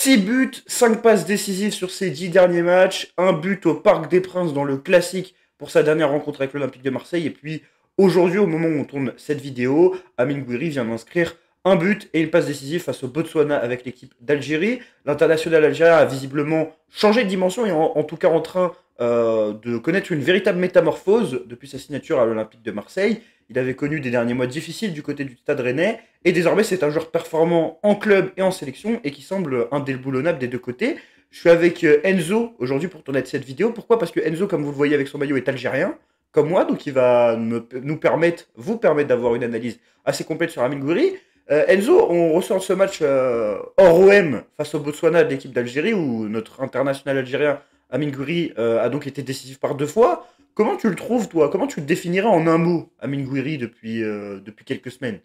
6 buts, 5 passes décisives sur ses 10 derniers matchs, un but au Parc des Princes dans le classique pour sa dernière rencontre avec l'Olympique de Marseille. Et puis aujourd'hui, au moment où on tourne cette vidéo, Amine Gouiri vient d'inscrire un but et une passe décisive face au Botswana avec l'équipe d'Algérie. L'international algérien a visiblement changé de dimension et en tout cas en train de connaître une véritable métamorphose depuis sa signature à l'Olympique de Marseille. Il avait connu des derniers mois difficiles du côté du Stade Rennais et désormais c'est un joueur performant en club et en sélection et qui semble indéboulonnable des deux côtés. Je suis avec Enzo aujourd'hui pour tourner cette vidéo. Pourquoi? Parce que Enzo, comme vous le voyez avec son maillot, est algérien, comme moi, donc il va nous permettre, vous permettre d'avoir une analyse assez complète sur Amine Gouiri. Enzo, on ressort ce match hors OM face au Botswana de l'équipe d'Algérie où notre international algérien Amine Gouiri a donc été décisif par 2 fois. Comment tu le trouves, toi? Comment tu le définirais en un mot, Amine Gouiri, depuis quelques semaines?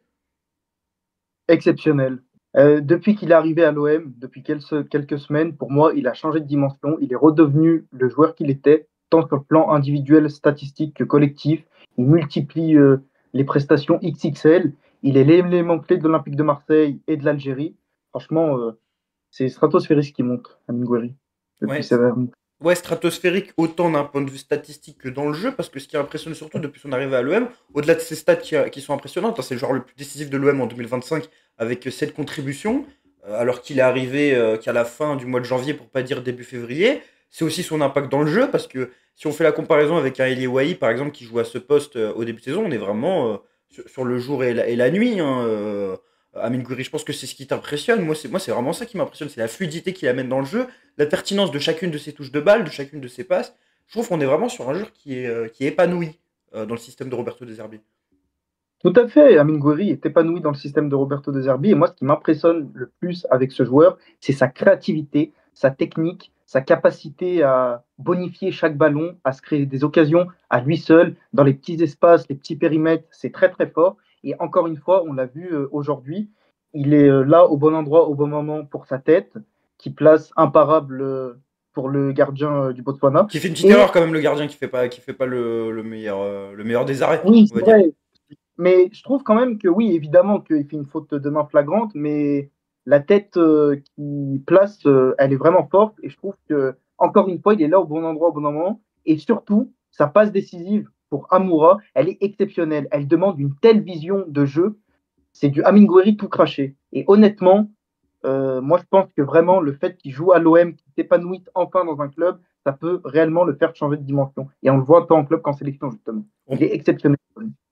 Exceptionnel. Depuis qu'il est arrivé à l'OM, depuis quelques semaines, pour moi, il a changé de dimension. Il est redevenu le joueur qu'il était, tant sur le plan individuel, statistique que collectif. Il multiplie les prestations XXL. Il est l'élément clé de l'Olympique de Marseille et de l'Algérie. Franchement, c'est stratosphérique ce qu'il montre, Amine Gouiri, depuis Ouais, sa... ouais, stratosphérique autant d'un point de vue statistique que dans le jeu, parce que ce qui impressionne surtout depuis son arrivée à l'OM, au-delà de ses stats qui sont impressionnantes, hein, c'est le joueur le plus décisif de l'OM en 2025 avec 7 contributions, alors qu'il est arrivé qu'à la fin du mois de janvier, pour pas dire début février. C'est aussi son impact dans le jeu, parce que si on fait la comparaison avec un Elie Wahi, par exemple, qui joue à ce poste au début de saison, on est vraiment sur le jour et la nuit. Hein, Amine Gouiri, je pense que c'est ce qui t'impressionne. Moi, c'est vraiment ça qui m'impressionne, c'est la fluidité qu'il amène dans le jeu, la pertinence de chacune de ses touches de balle, de chacune de ses passes. Je trouve qu'on est vraiment sur un joueur qui est épanoui dans le système de Roberto De Zerbi. Tout à fait, Amine Gouiri est épanoui dans le système de Roberto De Zerbi. Et moi, ce qui m'impressionne le plus avec ce joueur, c'est sa créativité, sa technique, sa capacité à bonifier chaque ballon, à se créer des occasions à lui seul, dans les petits espaces, les petits périmètres. C'est très, très fort. Et encore une fois, on l'a vu aujourd'hui, il est là au bon endroit, au bon moment pour sa tête, qui place imparable pour le gardien du Botswana. Qui fait une petite Et erreur quand même, le gardien, qui fait pas le meilleur des arrêts, oui, on va c'est dire. vrai. Mais je trouve quand même que oui, évidemment qu'il fait une faute de main flagrante, mais la tête qu'il place, elle est vraiment forte. Et je trouve que encore une fois, il est là au bon endroit, au bon moment. Et surtout, sa passe décisive pour Amoura, elle est exceptionnelle. Elle demande une telle vision de jeu. C'est du Amine Gouiri tout craché. Et honnêtement, moi, je pense que vraiment, le fait qu'il joue à l'OM, qu'il s'épanouisse enfin dans un club, ça peut réellement le faire changer de dimension. Et on le voit tant en club qu'en sélection, justement. Il On, est exceptionnel.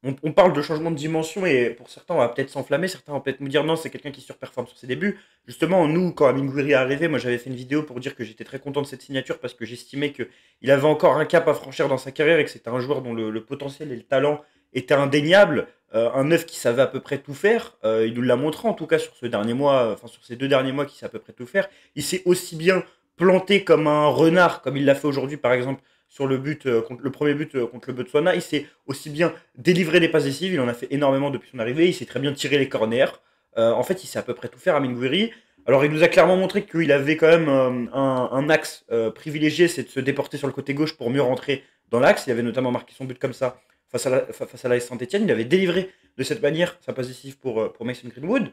on parle de changement de dimension et pour certains, on va peut-être s'enflammer, certains vont peut-être nous dire non, c'est quelqu'un qui surperforme sur ses débuts. Justement, nous, quand Amine Gouiri est arrivé, moi j'avais fait une vidéo pour dire que j'étais très content de cette signature parce que j'estimais qu'il avait encore un cap à franchir dans sa carrière et que c'était un joueur dont le potentiel et le talent étaient indéniables. Un neuf qui savait à peu près tout faire. Il nous l'a montré en tout cas sur ce dernier mois, enfin sur ces 2 derniers mois qu'il sait à peu près tout faire. Il s'est aussi bien planté comme un renard, comme il l'a fait aujourd'hui par exemple sur le premier but contre le Botswana. Il s'est aussi bien délivré des passes décisives, il en a fait énormément depuis son arrivée, il s'est très bien tiré les corners. En fait, il sait à peu près tout faire, Amine Gouiri. Alors, il nous a clairement montré qu'il avait quand même un axe privilégié, c'est de se déporter sur le côté gauche pour mieux rentrer dans l'axe. Il avait notamment marqué son but comme ça face à l'AS Saint-Etienne. Il avait délivré de cette manière sa passe décisive pour Mason Greenwood.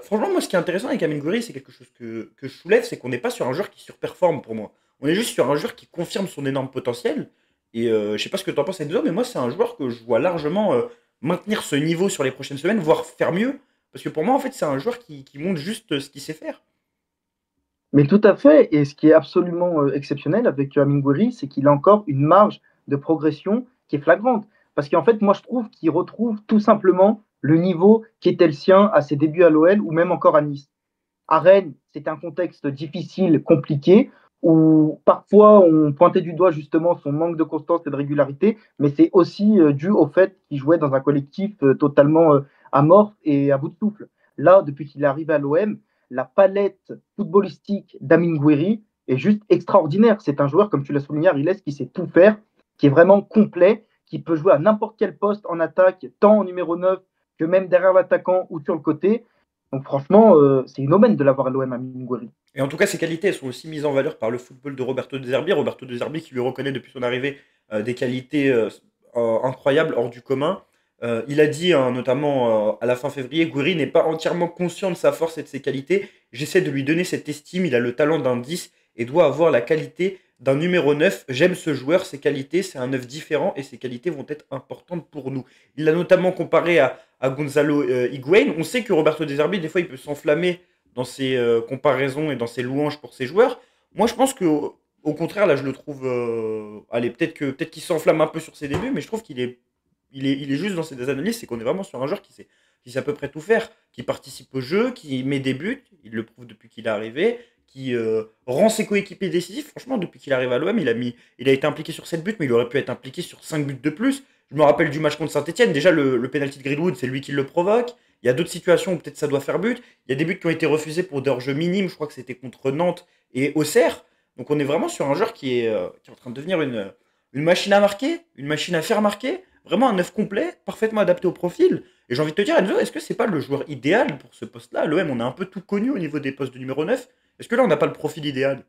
Franchement, moi, ce qui est intéressant avec Amine Gouiri, c'est quelque chose que je soulève, c'est qu'on n'est pas sur un joueur qui surperforme pour moi. On est juste sur un joueur qui confirme son énorme potentiel. Et je sais pas ce que tu en penses, Enzo, mais moi, c'est un joueur que je vois largement maintenir ce niveau sur les prochaines semaines, voire faire mieux. Parce que pour moi, en fait, c'est un joueur qui montre juste ce qu'il sait faire. Mais tout à fait. Et ce qui est absolument exceptionnel avec Amine Gouiri, c'est qu'il a encore une marge de progression qui est flagrante. Parce qu'en fait, moi, je trouve qu'il retrouve tout simplement le niveau qui était le sien à ses débuts à l'OL ou même encore à Nice. À Rennes, c'est un contexte difficile, compliqué, où parfois on pointait du doigt justement son manque de constance et de régularité, mais c'est aussi dû au fait qu'il jouait dans un collectif totalement amorphe et à bout de souffle. Là, depuis qu'il est arrivé à l'OM, la palette footballistique d'Amin Gouiri est juste extraordinaire. C'est un joueur, comme tu l'as souligné, Ariles, qui sait tout faire, qui est vraiment complet, qui peut jouer à n'importe quel poste en attaque, tant en numéro 9 que même derrière l'attaquant ou sur le côté. Donc franchement, c'est une aubaine de l'avoir à l'OM à Gouiri. Et en tout cas, ses qualités, elles sont aussi mises en valeur par le football de Roberto De Zerbi. Roberto De Zerbi qui lui reconnaît depuis son arrivée des qualités incroyables, hors du commun. Il a dit, hein, notamment à la fin février, Gouiri n'est pas entièrement conscient de sa force et de ses qualités. J'essaie de lui donner cette estime. Il a le talent d'un 10 et doit avoir la qualité d'un numéro 9. J'aime ce joueur, ses qualités, c'est un 9 différent et ses qualités vont être importantes pour nous. Il l'a notamment comparé à Gonzalo Higuain. On sait que Roberto De Zerbi, des fois, il peut s'enflammer dans ses comparaisons et dans ses louanges pour ses joueurs. Moi, je pense que au contraire, là, je le trouve. Allez, peut-être qu'il s'enflamme un peu sur ses débuts, mais je trouve qu'il est juste dans ses analyses. C'est qu'on est vraiment sur un joueur qui sait à peu près tout faire, qui participe au jeu, qui met des buts. Il le prouve depuis qu'il est arrivé, qui rend ses coéquipiers décisifs. Franchement, depuis qu'il arrive à l'OM, il a été impliqué sur 7 buts, mais il aurait pu être impliqué sur 5 buts de plus. Je me rappelle du match contre Saint-Etienne. Déjà, le penalty de Greenwood, c'est lui qui le provoque. Il y a d'autres situations où peut-être ça doit faire but. Il y a des buts qui ont été refusés pour des hors-jeux minimes. Je crois que c'était contre Nantes et Auxerre. Donc on est vraiment sur un joueur qui est en train de devenir une machine à marquer, une machine à faire marquer. Vraiment un neuf complet, parfaitement adapté au profil. Et j'ai envie de te dire, Enzo, est-ce que c'est pas le joueur idéal pour ce poste-là? L'OM, on a un peu tout connu au niveau des postes de numéro 9. Est-ce que là, on n'a pas le profil idéal?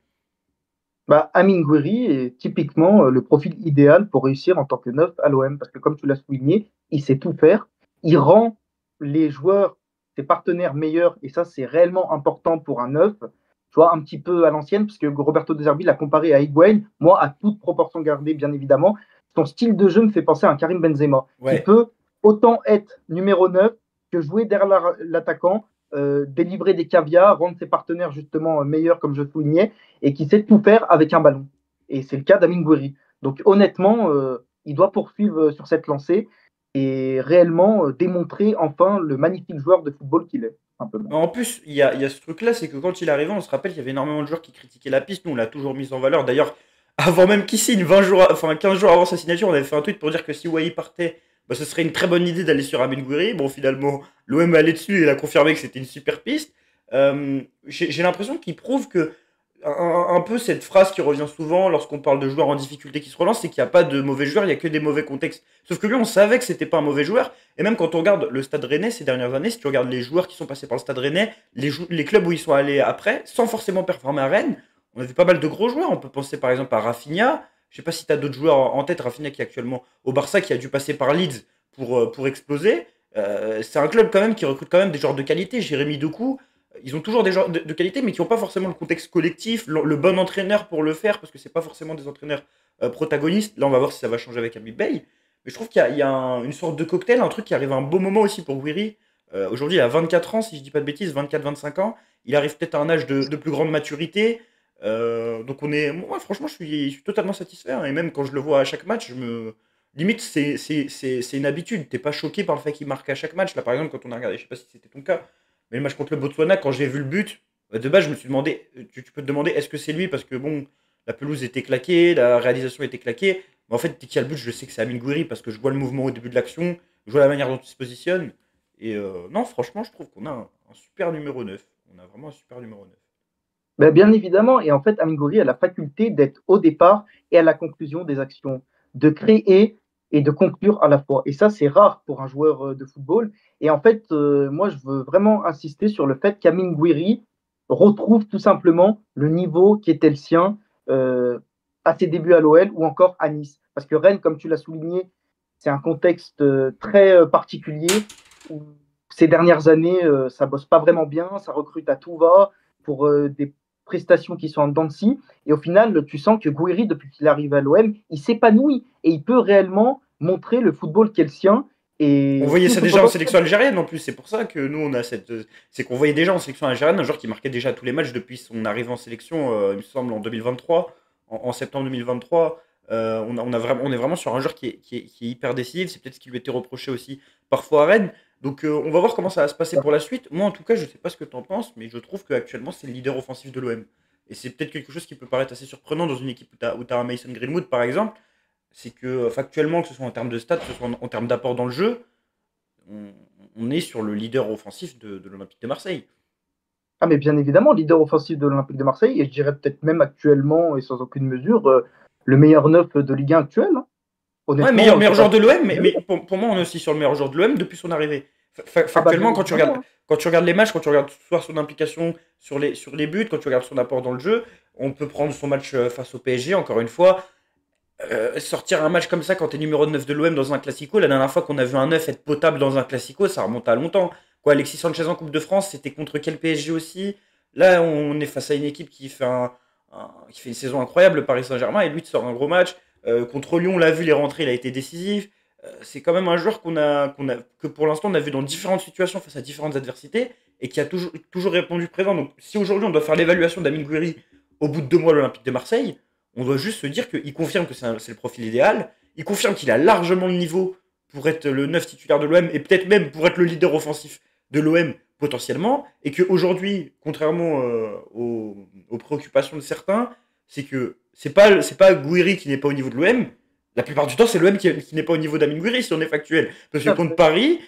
Bah, Amine Gouiri est typiquement le profil idéal pour réussir en tant que neuf à l'OM, parce que comme tu l'as souligné, il sait tout faire, il rend les joueurs, ses partenaires meilleurs, et ça c'est réellement important pour un neuf, tu vois, un petit peu à l'ancienne, parce que Roberto De Zerbi l'a comparé à Higuain, moi à toute proportion gardée bien évidemment, son style de jeu me fait penser à un Karim Benzema, qui Ouais. peut autant être numéro 9 que jouer derrière l'attaquant, délivrer des caviars, rendre ses partenaires justement meilleurs comme je soulignais, et qui sait tout faire avec un ballon. Et c'est le cas d'Amine Gouiri. Donc honnêtement, il doit poursuivre sur cette lancée et réellement démontrer enfin le magnifique joueur de football qu'il est, simplement. En plus, il y a ce truc-là, c'est que quand il est arrivé, on se rappelle qu'il y avait énormément de joueurs qui critiquaient la piste. Nous, on l'a toujours mise en valeur. D'ailleurs, avant même qu'il signe, 20 jours, enfin 15 jours avant sa signature, on avait fait un tweet pour dire que si Wai partait, bah, ce serait une très bonne idée d'aller sur Amin Gouiri. Bon, finalement, l'OM est allé dessus et il a confirmé que c'était une super piste. J'ai l'impression qu'il prouve que un peu cette phrase qui revient souvent lorsqu'on parle de joueurs en difficulté qui se relancent, c'est qu'il n'y a pas de mauvais joueurs, il n'y a que des mauvais contextes. Sauf que lui, on savait que c'était pas un mauvais joueur. Et même quand on regarde le Stade Rennais ces dernières années, si tu regardes les joueurs qui sont passés par le Stade Rennais, les clubs où ils sont allés après, sans forcément performer à Rennes, on a vu pas mal de gros joueurs. On peut penser par exemple à Rafinha. Je sais pas si tu as d'autres joueurs en tête. Rafinha qui est actuellement au Barça, qui a dû passer par Leeds pour exploser. C'est un club quand même qui recrute quand même des joueurs de qualité. Jérémy Doku, ils ont toujours des joueurs de qualité, mais qui n'ont pas forcément le contexte collectif, le bon entraîneur pour le faire, parce que c'est pas forcément des entraîneurs protagonistes. Là, on va voir si ça va changer avec Habib Bey. Mais je trouve qu'il y a une sorte de cocktail, un truc qui arrive à un beau moment aussi pour Guiri. Aujourd'hui, il a 24 ans, si je dis pas de bêtises, 24-25 ans. Il arrive peut-être à un âge de plus grande maturité. Donc moi, franchement, je suis totalement satisfait, hein. Et même quand je le vois à chaque match, limite, c'est une habitude. T'es pas choqué par le fait qu'il marque à chaque match. Là, par exemple, quand on a regardé, je sais pas si c'était ton cas, mais le match contre le Botswana, quand j'ai vu le but, de base, je me suis demandé, tu peux te demander, est-ce que c'est lui? Parce que bon, la pelouse était claquée, la réalisation était claquée. Mais en fait, dès qu'il y a le but, je sais que c'est Amine Gouiri parce que je vois le mouvement au début de l'action, je vois la manière dont il se positionne. Et non, franchement, je trouve qu'on a un super numéro 9. On a vraiment un super numéro 9. Ben, bien évidemment, et en fait, Amine Gouiri a la faculté d'être au départ et à la conclusion des actions, de créer et de conclure à la fois. Et ça, c'est rare pour un joueur de football. Et en fait, moi, je veux vraiment insister sur le fait qu'Amine Gouiri retrouve tout simplement le niveau qui était le sien à ses débuts à l'OL ou encore à Nice. Parce que Rennes, comme tu l'as souligné, c'est un contexte très particulier où ces dernières années, ça bosse pas vraiment bien, ça recrute à tout va pour des prestations qui sont en dents de scie. Et au final, tu sens que Gouiri, depuis qu'il arrive à l'OM, il s'épanouit et il peut réellement montrer le football qu'est le sien. On Et voyait tout ça ce déjà en potentiel. sélection algérienne en plus, c'est pour ça que nous on a cette. C'est qu'on voyait déjà en sélection algérienne un joueur qui marquait déjà tous les matchs depuis son arrivée en sélection, il me semble, en 2023, en septembre 2023. On est vraiment sur un joueur qui est hyper décisif, c'est peut-être ce qui lui était reproché aussi parfois à Rennes. Donc on va voir comment ça va se passer pour la suite. Moi en tout cas, je sais pas ce que tu en penses, mais je trouve qu'actuellement c'est le leader offensif de l'OM. Et c'est peut-être quelque chose qui peut paraître assez surprenant dans une équipe où tu as un Mason Greenwood par exemple, c'est que factuellement, que ce soit en termes de stats, que ce soit en termes d'apport dans le jeu, on, on est sur le leader offensif de l'Olympique de Marseille. Ah, mais bien évidemment, leader offensif de l'Olympique de Marseille, et je dirais peut-être même actuellement, et sans aucune mesure, le meilleur neuf de Ligue 1 actuel, hein. Ouais, meilleur, Honnêtement, meilleur c'est pas. joueur de l'OM, mais pour moi, on est aussi sur le meilleur joueur de l'OM depuis son arrivée. Ah, bah bien Factuellement, évidemment, hein. quand tu regardes les matchs, quand tu regardes soit son implication sur les buts, quand tu regardes son apport dans le jeu, on peut prendre son match face au PSG, encore une fois. Sortir un match comme ça quand t'es numéro 9 de l'OM dans un classico, la dernière fois qu'on a vu un 9 être potable dans un classico, ça remonte à longtemps. Quoi, Alexis Sanchez en Coupe de France, c'était contre quel PSG aussi? Là, on est face à une équipe qui fait, qui fait une saison incroyable, le Paris Saint-Germain, et lui, te sort un gros match. Contre Lyon, on l'a vu, les rentrées, il a été décisif. C'est quand même un joueur que pour l'instant, on a vu dans différentes situations face à différentes adversités et qui a toujours répondu présent. Donc, si aujourd'hui, on doit faire l'évaluation d'Amine Gouiri au bout de 2 mois à l'Olympique de Marseille, on doit juste se dire qu'il confirme que c'est le profil idéal. Il confirme qu'il a largement le niveau pour être le 9 titulaire de l'OM et peut-être même pour être le leader offensif de l'OM potentiellement. Et qu'aujourd'hui, contrairement aux préoccupations de certains, c'est que c'est pas Gouiri qui n'est pas au niveau de l'OM. La plupart du temps, c'est l'OM qui n'est pas au niveau d'Amine Gouiri si on est factuel. Parce que contre Paris,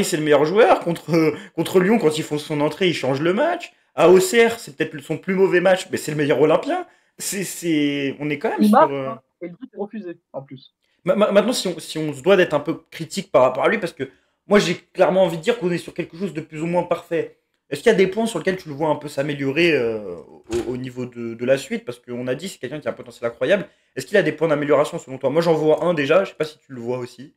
c'est le meilleur joueur. Contre Lyon, quand ils font son entrée, ils changent le match. À Auxerre, c'est peut-être son plus mauvais match, mais c'est le meilleur Olympien. On est quand même Il sur. marque, hein, et le but est refusé en plus. Maintenant, si on se doit d'être un peu critique par rapport à lui, parce que moi, j'ai clairement envie de dire qu'on est sur quelque chose de plus ou moins parfait. Est-ce qu'il y a des points sur lesquels tu le vois un peu s'améliorer au niveau de la suite? Parce qu'on a dit c'est quelqu'un qui a un potentiel incroyable. Est-ce qu'il a des points d'amélioration selon toi? Moi, j'en vois un déjà. Je sais pas si tu le vois aussi.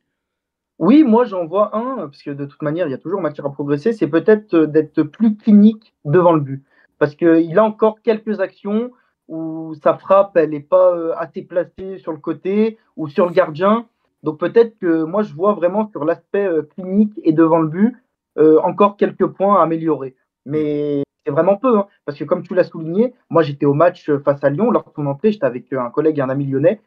Oui, moi j'en vois un, parce que de toute manière, il y a toujours matière à progresser, c'est peut-être d'être plus clinique devant le but. Parce qu'il a encore quelques actions où sa frappe, elle n'est pas assez placée sur le côté ou sur le gardien. Donc peut-être que moi je vois vraiment sur l'aspect clinique et devant le but encore quelques points à améliorer. Hmm. Mais c'est vraiment peu, hein, parce que comme tu l'as souligné, moi j'étais au match face à Lyon, lors de son entrée, j'étais avec un collègue et un ami lyonnais.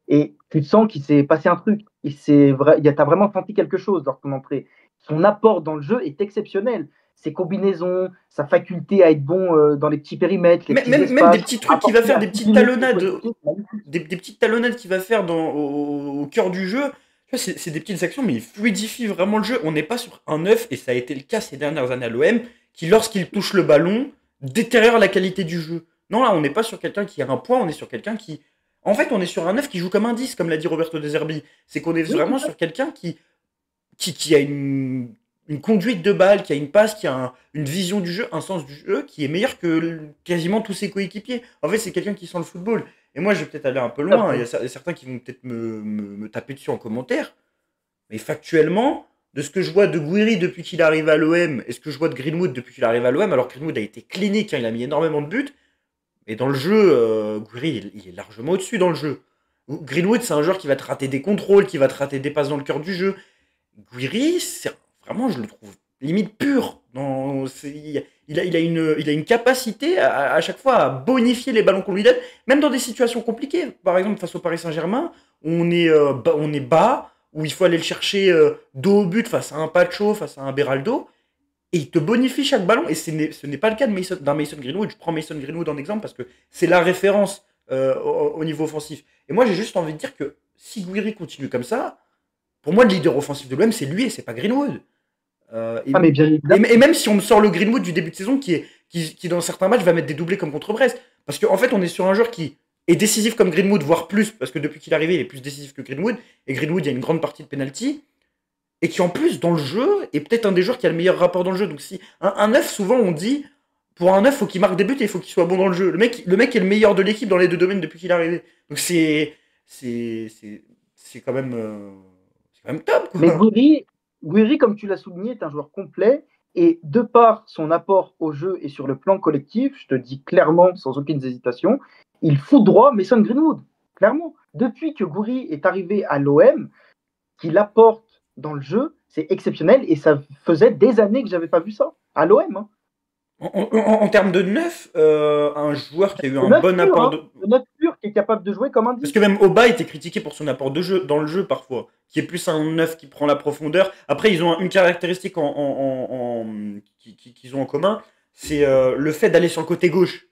Et tu sens qu'il s'est passé un truc. T'as vraiment senti quelque chose lors de son entrée. Son apport dans le jeu est exceptionnel. Ses combinaisons, sa faculté à être bon dans les petits périmètres, les petits Même des espaces, petits trucs qu'il va apporter faire, à des toute petites une équipe talonnades, coéquipier, c'est magnifique. des petites talonnades qu'il va faire au cœur du jeu. Tu vois, c'est des petites actions, mais il fluidifie vraiment le jeu. On n'est pas sur un 9, et ça a été le cas ces dernières années à l'OM, qui lorsqu'il touche le ballon, détériore la qualité du jeu. Non, là, on n'est pas sur quelqu'un qui a un point, on est sur quelqu'un qui. En fait, on est sur un 9 qui joue comme un 10, comme l'a dit Roberto De Zerbi. C'est qu'on est Oui, tout vraiment à sur quelqu'un qui a une conduite de balle, qui a une passe, qui a une vision du jeu, un sens du jeu qui est meilleur que quasiment tous ses coéquipiers. En fait, c'est quelqu'un qui sent le football. Et moi, je vais peut-être aller un peu loin. Il y a certains qui vont peut-être me taper dessus en commentaire. Mais factuellement, de ce que je vois de Gouiri depuis qu'il arrive à l'OM et ce que je vois de Greenwood depuis qu'il arrive à l'OM, alors Greenwood a été clinique, hein, il a mis énormément de buts. Et dans le jeu, Gouiri, il est largement au-dessus dans le jeu. Greenwood, c'est un joueur qui va te rater des contrôles, qui va te rater des passes dans le cœur du jeu. Guiri, c'est vraiment, je le trouve limite pur. Il a une capacité à chaque fois à bonifier les ballons qu'on lui donne, même dans des situations compliquées. Par exemple, face au Paris Saint-Germain, on est bas, où il faut aller le chercher dos au but face à un Pacho, face à un Beraldo, et il te bonifie chaque ballon. Et ce n'est pas le cas d'un Mason Greenwood. Je prends Mason Greenwood en exemple parce que c'est la référence au niveau offensif. Et moi, j'ai juste envie de dire que si Guiri continue comme ça, pour moi, le leader offensif de l'OM, c'est lui et c'est pas Greenwood. Et, Ah, mais bien évidemment. et même si on me sort le Greenwood du début de saison, qui dans certains matchs va mettre des doublés comme contre Brest, parce qu'en fait, on est sur un joueur qui est décisif comme Greenwood, voire plus, parce que depuis qu'il est arrivé, il est plus décisif que Greenwood. Et Greenwood, il y a une grande partie de penalty. Et qui en plus, dans le jeu, est peut-être un des joueurs qui a le meilleur rapport dans le jeu. Donc si un 9, souvent on dit, pour un 9, il faut qu'il marque des buts et il faut qu'il soit bon dans le jeu. Le mec est le meilleur de l'équipe dans les deux domaines depuis qu'il est arrivé. Donc c'est quand même top, Mais quoi. Guiri, comme tu l'as souligné, est un joueur complet. Et de par son apport au jeu et sur le plan collectif, je te dis clairement, sans aucune hésitation, il fout droit Mason Greenwood. Clairement. Depuis que Gouiri est arrivé à l'OM, qu'il apporte dans le jeu, c'est exceptionnel. Et ça faisait des années que j'avais pas vu ça. À l'OM, hein. En termes de neuf, un joueur qui a eu Le un neuf bon pur, apport hein. de. Le neuf pur qui est capable de jouer comme un Parce 10. que même Oba était critiqué pour son apport de jeu, dans le jeu parfois, qui est plus un neuf qui prend la profondeur. Après, ils ont une caractéristique qu'ils ont en commun, c'est le fait d'aller sur le côté gauche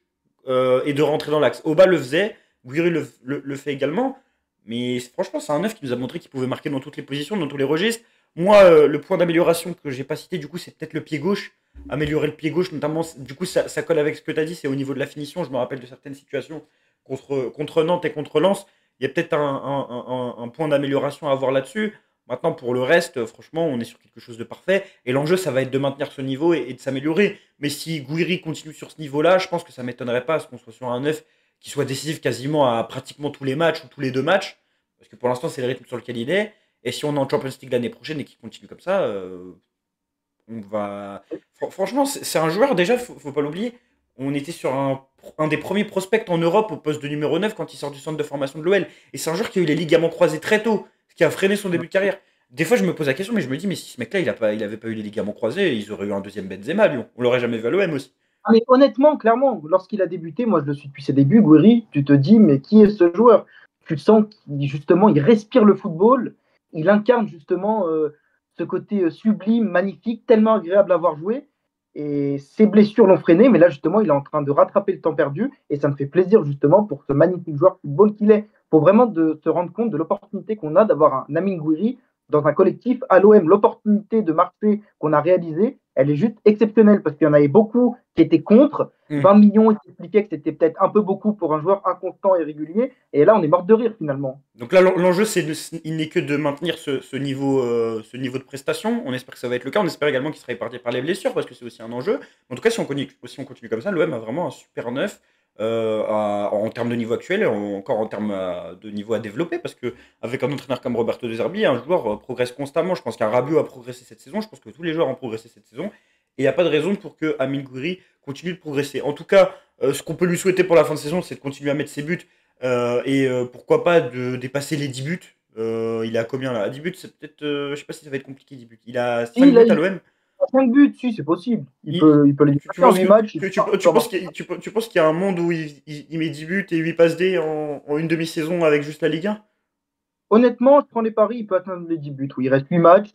et de rentrer dans l'axe. Oba le faisait, Guiri le fait également, mais franchement, c'est un neuf qui nous a montré qu'il pouvait marquer dans toutes les positions, dans tous les registres. Moi, le point d'amélioration que j'ai pas cité, du coup, c'est peut-être le pied gauche. Améliorer le pied gauche, notamment, du coup, ça colle avec ce que tu as dit, c'est au niveau de la finition. Je me rappelle de certaines situations contre Nantes et contre Lens. Il y a peut-être un point d'amélioration à avoir là-dessus. Maintenant, pour le reste, franchement, on est sur quelque chose de parfait. Et l'enjeu, ça va être de maintenir ce niveau et de s'améliorer. Mais si Gouiri continue sur ce niveau-là, je pense que ça ne m'étonnerait pas à ce qu'on soit sur un 9 qui soit décisif quasiment à pratiquement tous les matchs ou tous les deux matchs. Parce que pour l'instant, c'est le rythme sur lequel il est. Et si on est en Champions League l'année prochaine et qu'il continue comme ça, on va. Franchement, c'est un joueur, déjà, faut pas l'oublier. On était sur un des premiers prospects en Europe au poste de numéro 9 quand il sort du centre de formation de l'OL. Et c'est un joueur qui a eu les ligaments croisés très tôt, ce qui a freiné son début de carrière. Des fois, je me pose la question, mais je me dis, mais si ce mec-là, il avait pas eu les ligaments croisés, ils auraient eu un deuxième Benzema, Lyon. On l'aurait jamais vu à l'OM aussi. Ah, mais honnêtement, clairement, lorsqu'il a débuté, moi je le suis depuis ses débuts, Gouiri, tu te dis, mais qui est ce joueur? Tu sens qu'il justement, il respire le football, il incarne justement ce côté sublime, magnifique, tellement agréable à voir jouer. Et ses blessures l'ont freiné, mais là justement, il est en train de rattraper le temps perdu, et ça me fait plaisir justement pour ce magnifique joueur de football qu'il est, pour vraiment de se rendre compte de l'opportunité qu'on a d'avoir un Amine Gouiri dans un collectif à l'OM. L'opportunité de marché qu'on a réalisée, elle est juste exceptionnelle parce qu'il y en avait beaucoup qui étaient contre. 20 millions qui expliquaient que c'était peut-être un peu beaucoup pour un joueur inconstant et régulier. Et là, on est mort de rire finalement. Donc là, l'enjeu, il n'est que de maintenir ce niveau de prestation. On espère que ça va être le cas. On espère également qu'il sera épargné par les blessures parce que c'est aussi un enjeu. En tout cas, si on continue comme ça, l'OM a vraiment un super neuf en termes de niveau actuel et encore en termes de niveau à développer parce que avec un entraîneur comme Roberto De Zerbi, un joueur progresse constamment. Je pense qu'un Rabiot a progressé cette saison. Je pense que tous les joueurs ont progressé cette saison. Et il n'y a pas de raison pour que Amine Gouiri continue de progresser. En tout cas, ce qu'on peut lui souhaiter pour la fin de saison, c'est de continuer à mettre ses buts pourquoi pas de dépasser les 10 buts. Il a combien là? 10 buts, c'est peut-être. Je sais pas si ça va être compliqué 10 buts. Il a Si, 5 buts à il l'OM. a 5 buts, si, c'est possible. Il- Il peut les tu faire en penses 8 matchs. tu penses qu'il y a un monde où il met 10 buts et 8 passes D en une demi-saison avec juste la Ligue 1? Honnêtement, je prends les paris, il peut atteindre les 10 buts. Oui, il reste 8 matchs.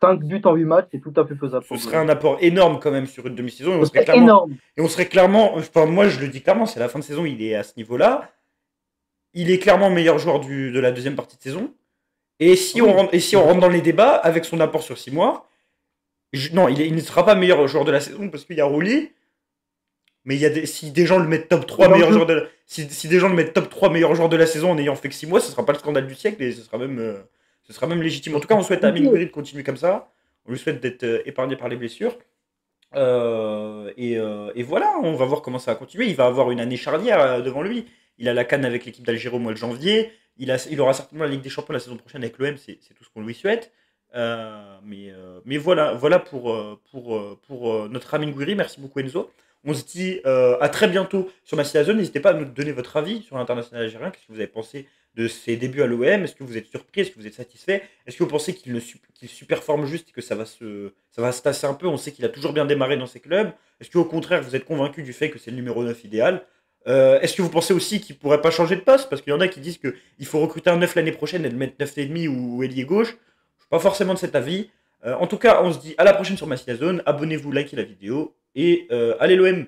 5 buts en 8 matchs, c'est tout à fait faisable Ce pour serait un Gouiri. apport énorme quand même sur une demi-saison. C'est énorme. Et on serait clairement. Enfin, moi, je le dis clairement, c'est la fin de saison, il est à ce niveau-là. Il est clairement meilleur joueur de la deuxième partie de saison. Oui. Et si on rentre dans les débats avec son apport sur 6 mois, non, il ne sera pas meilleur joueur de la saison parce qu'il y a Rouli. Mais si des gens le mettent top 3 meilleurs joueurs si des gens le mettent top 3 meilleurs joueurs de la saison en ayant fait que 6 mois, ce sera pas le scandale du siècle et ce sera même légitime. En tout cas, on souhaite à Amine Gouiri de continuer comme ça. On lui souhaite d'être épargné par les blessures. Et voilà, on va voir comment ça va continuer. Il va avoir une année charnière devant lui. Il a la canne avec l'équipe d'Algérie au mois de janvier. Il aura certainement la Ligue des Champions la saison prochaine avec l'OM. C'est tout ce qu'on lui souhaite. Mais voilà pour notre Amine Gouiri. Merci beaucoup Enzo. On se dit à très bientôt sur Massila Zone. N'hésitez pas à nous donner votre avis sur l'international algérien. Qu'est-ce que vous avez pensé de ses débuts à l'OM? Est-ce que vous êtes surpris? Est-ce que vous êtes satisfait? Est-ce que vous pensez qu'il superforme juste et que ça va se tasser un peu? On sait qu'il a toujours bien démarré dans ses clubs. Est-ce qu'au contraire, vous êtes convaincu du fait que c'est le numéro 9 idéal? Est-ce que vous pensez aussi qu'il pourrait pas changer de poste? Parce qu'il y en a qui disent qu'il faut recruter un 9 l'année prochaine et le mettre 9,5 ou ailier gauche. Je suis pas forcément de cet avis. En tout cas, on se dit à la prochaine sur Massila Zone. Abonnez-vous, likez la vidéo et allez l'OM!